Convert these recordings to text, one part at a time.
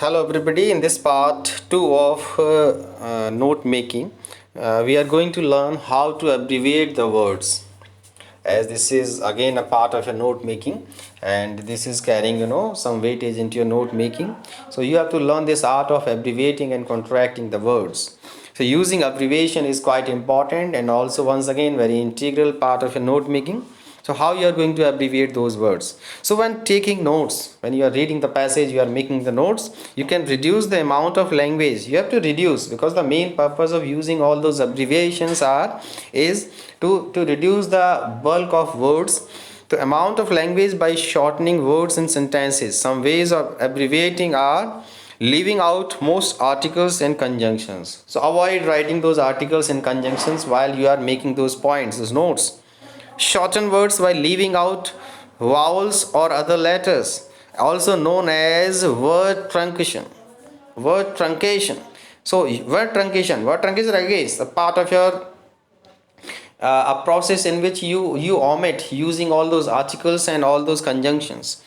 Hello everybody. In this part 2 of note making, we are going to learn how to abbreviate the words, as this is again a part of your note making, and this is carrying some weightage into your note making. So you have to learn this art of abbreviating and contracting the words. So using abbreviation is quite important and also once again very integral part of your note making. So how you are going to abbreviate those words? So when taking notes, when you are reading the passage, you are making the notes, you can reduce the amount of language. You have to reduce, because the main purpose of using all those abbreviations is to reduce the bulk of words, the amount of language, by shortening words in sentences. Some ways of abbreviating are leaving out most articles and conjunctions. So avoid writing those articles and conjunctions while you are making those points, those notes. Shorten words by leaving out vowels or other letters, also known as word truncation. Word truncation. So word truncation again is a part of your a process in which you omit using all those articles and all those conjunctions,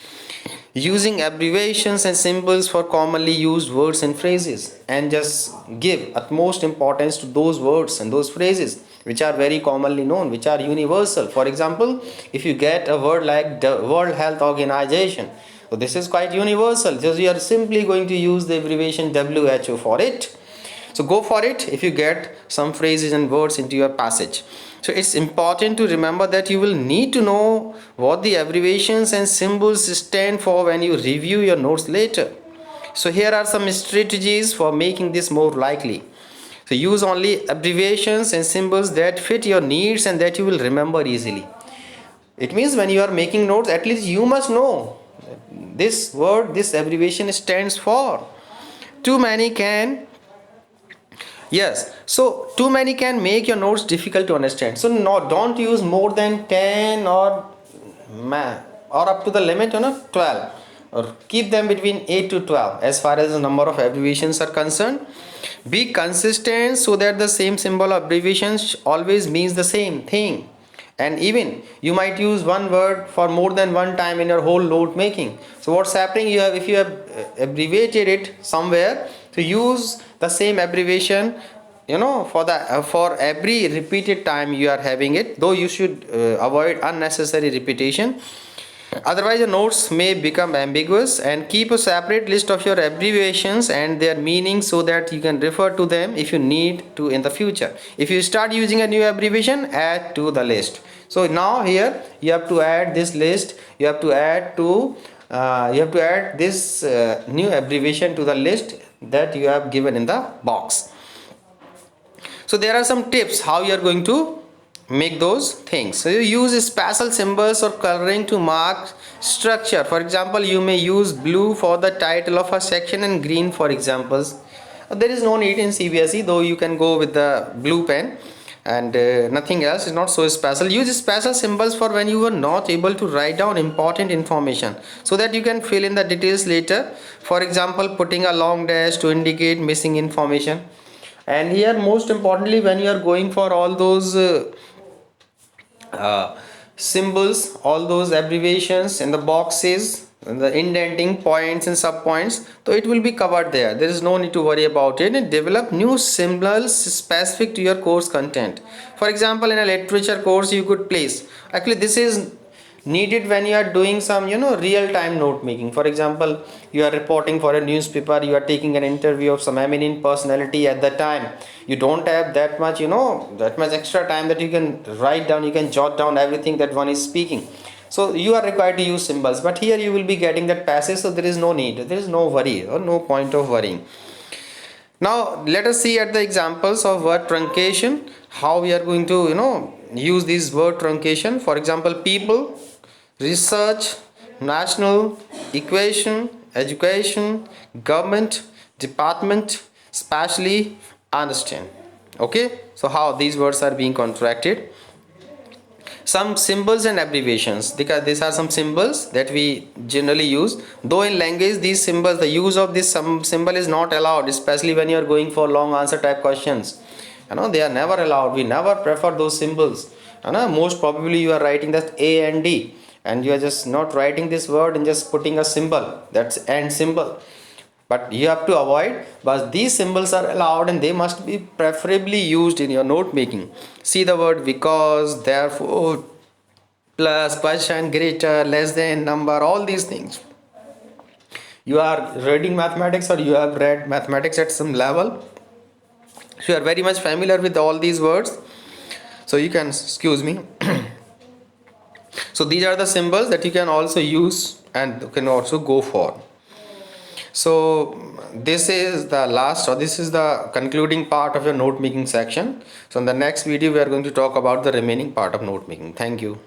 using abbreviations and symbols for commonly used words and phrases, and just give utmost importance to those words and those phrases which are very commonly known, which are universal. For example, if you get a word like the World Health Organization, so this is quite universal, just you are simply going to use the abbreviation WHO for it. So go for it if you get some phrases and words into your passage. So it's important to remember that you will need to know what the abbreviations and symbols stand for when you review your notes later. So here are some strategies for making this more likely. So use only abbreviations and symbols that fit your needs and that you will remember easily. It means when you are making notes, at least you must know this word, this abbreviation stands for. Too many can too many can make your notes difficult to understand. So no, don't use more than 10 or up to the limit 12, or keep them between 8 to 12 as far as the number of abbreviations are concerned. Be consistent so that the same symbol abbreviations always means the same thing, and even you might use one word for more than one time in your whole note making. So what's happening, if you have abbreviated it somewhere, to use the same abbreviation for every repeated time you are having it, though you should avoid unnecessary repetition, otherwise your notes may become ambiguous. And keep a separate list of your abbreviations and their meanings so that you can refer to them if you need to in the future. If you start using a new abbreviation, add to the list. So now here you have to add this list, you have to add this new abbreviation to the list that you have given in the box. So there are some tips how you are going to make those things. So you use special symbols or coloring to mark structure. For example, you may use blue for the title of a section and green for examples. There is no need in CBSE, though you can go with the blue pen, and nothing else is not so special. Use special symbols for when you are not able to write down important information, so that you can fill in the details later. For example, putting a long dash to indicate missing information. And here most importantly, when you are going for all those symbols, all those abbreviations in the boxes and the indenting points and sub points, so it will be covered there. There is no need to worry about it. And develop new symbols specific to your course content. For example, in a literature course, you could place, actually this is needed when you are doing some real time note making. For example, you are reporting for a newspaper, you are taking an interview of some eminent personality. At that time you don't have that much extra time that you can write down, you can jot down everything that one is speaking. So you are required to use symbols, but here you will be getting that passage, so there is no need, there is no worry or no point of worrying. Now let us see at the examples of word truncation, how we are going to use this word truncation. For example, people, research, national, equation, education, government, department, specially, understand. Okay, so how these words are being contracted. Some symbols and abbreviations, because these are some symbols that we generally use, though in language these symbols, the use of this symbol is not allowed, especially when you are going for long answer type questions. They are never allowed. We never prefer those symbols. Most probably you are writing that A and D, and you are just not writing this word and just putting a symbol, that's and symbol. but you have to avoid, but these symbols are allowed and they must be preferably used in your note making. See the word because, therefore, plus, percent, greater, less than, number, all these things. You are reading mathematics or you have read mathematics at some level, so you are very much familiar with all these words, so you can, excuse me, so these are the symbols that you can also use and can also go for. So this is the last, or this is the concluding part of your note making section. So in the next video we are going to talk about the remaining part of note making. Thank you.